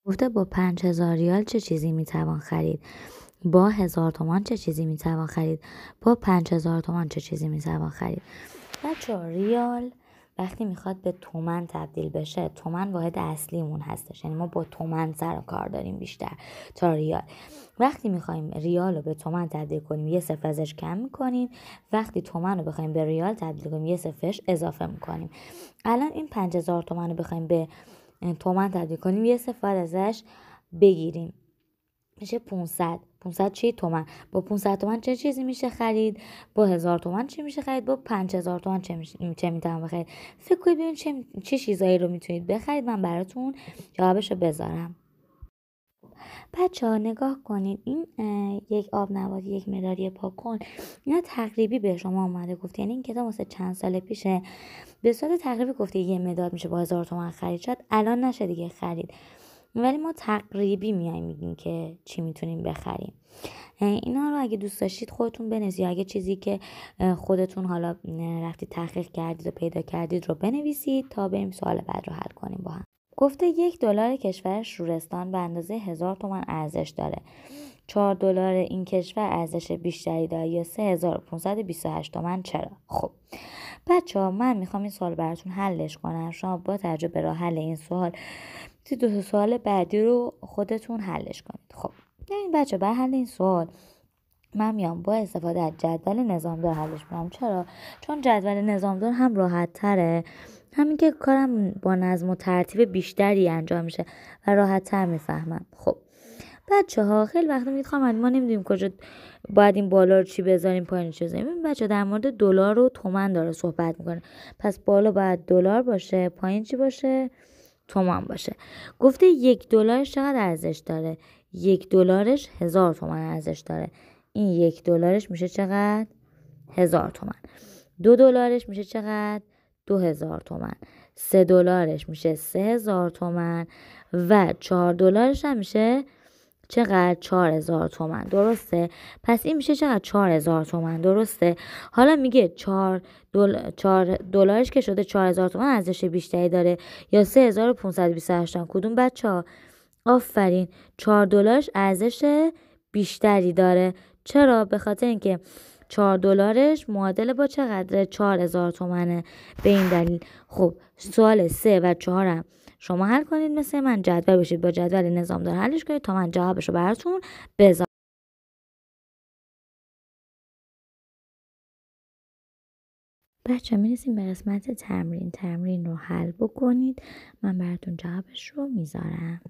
گفته با 5000 ریال چه چیزی میتوان خرید؟ با 1000 تومان چه چیزی میتوان خرید؟ با 5000 تومان چه چیزی میتوان خرید؟ بچه‌ها ریال وقتی میخواد به تومن تبدیل بشه، تومن واحد اصلیمون هستش، یعنی ما با تومن سر و کار داریم بیشتر تا ریال. وقتی میخوایم ریال رو به تومن تبدیل کنیم یه صفر ازش کم میکنیم، وقتی تومن رو بخوایم به ریال تبدیل کنیم یه صفرش اضافه میکنیم. الان این 5000 تومن رو بخوایم به تومن تبدیل کنیم یه صفر ازش بگیریم، میشه 500. 500 چی؟ تومن. با 500 تومن چه چیزی میشه خرید؟ با 1000 تومن چی میشه خرید؟ با 5000 تومن چه میتونم بخرید؟ فکر کنید ببین چه چیزایی رو میتونید بخرید، من براتون جوابشو بذارم. بچه‌ها نگاه کنید، این یک آب نبات، یک مداری پاکن، اینا تقریبی به شما اومده گفت، یعنی این کتاب واسه چند سال پیشه، به صورت تقریبی گفته یه مداد میشه با 1000 تومن خرید. شاید الان نشه دیگه خرید، ولی ما تقریبی میایم میگیم که چی میتونیم بخریم. اینا رو اگه دوست داشتید خودتون بنویسید، یا اگه چیزی که خودتون حالا رفتید تحقیق کردید و پیدا کردید رو بنویسید تا بریم سوال بعد رو حل کنیم با هم. گفته $1 کشور شورستان به اندازه 1000 تومان ارزش داره. $4 این کشور ارزش بیشتری داره یا 3528 تومان. چرا؟ خب بچه‌ها من میخوام این سوال براتون حلش کنم. شما با توجه به راه حل این سوال دو سوال بعدی رو خودتون حلش کنید. خب این بچه بر حل این سوال من میام با استفاده از جدول نظامدار حلش میکنم. چرا؟ چون جدول نظامدار هم راحت تره، همین که کارم با نظم و ترتیب بیشتری انجام میشه و راحت تر میفهمم. خب بچه ها خیلی وقت میخوام ما نمیدونیم کجا باید این بالا رو چی بذاریم پایین چی بذاریم. این بچه در مورد دلار و تومن داره صحبت میکنه، پس بالا باید دلار باشه، پایین چی باشه؟ تومان باشه. گفته $1 چقدر ارزش داره؟ $1 1000 تومان ارزش داره. این $1 میشه چقدر؟ 1000 تومان. $2 میشه چقدر؟ 2000 تومان. $3 میشه 3000 تومان و $4 هم میشه چقدر؟ 4000 تومان. درسته؟ پس این میشه چقدر؟ 4000 تومان. درسته؟ حالا میگه 4 دلارش که شده 4000 تومان ارزش بیشتری داره یا 3528 تومان. کدوم بچه ها؟ آفرین، $4 ارزش بیشتری داره. چرا؟ به خاطر اینکه $4 معادل با چقدر؟ 4000 تومنه. به این دلیل. خب سوال 3 و 4 هم شما حل کنید مثل من، جدول بشید با جدول نظامدار حلش کنید تا من جوابشو براتون بذارم. بچه میرسیم به قسمت تمرین رو حل بکنید، من براتون جوابش رو میذارم.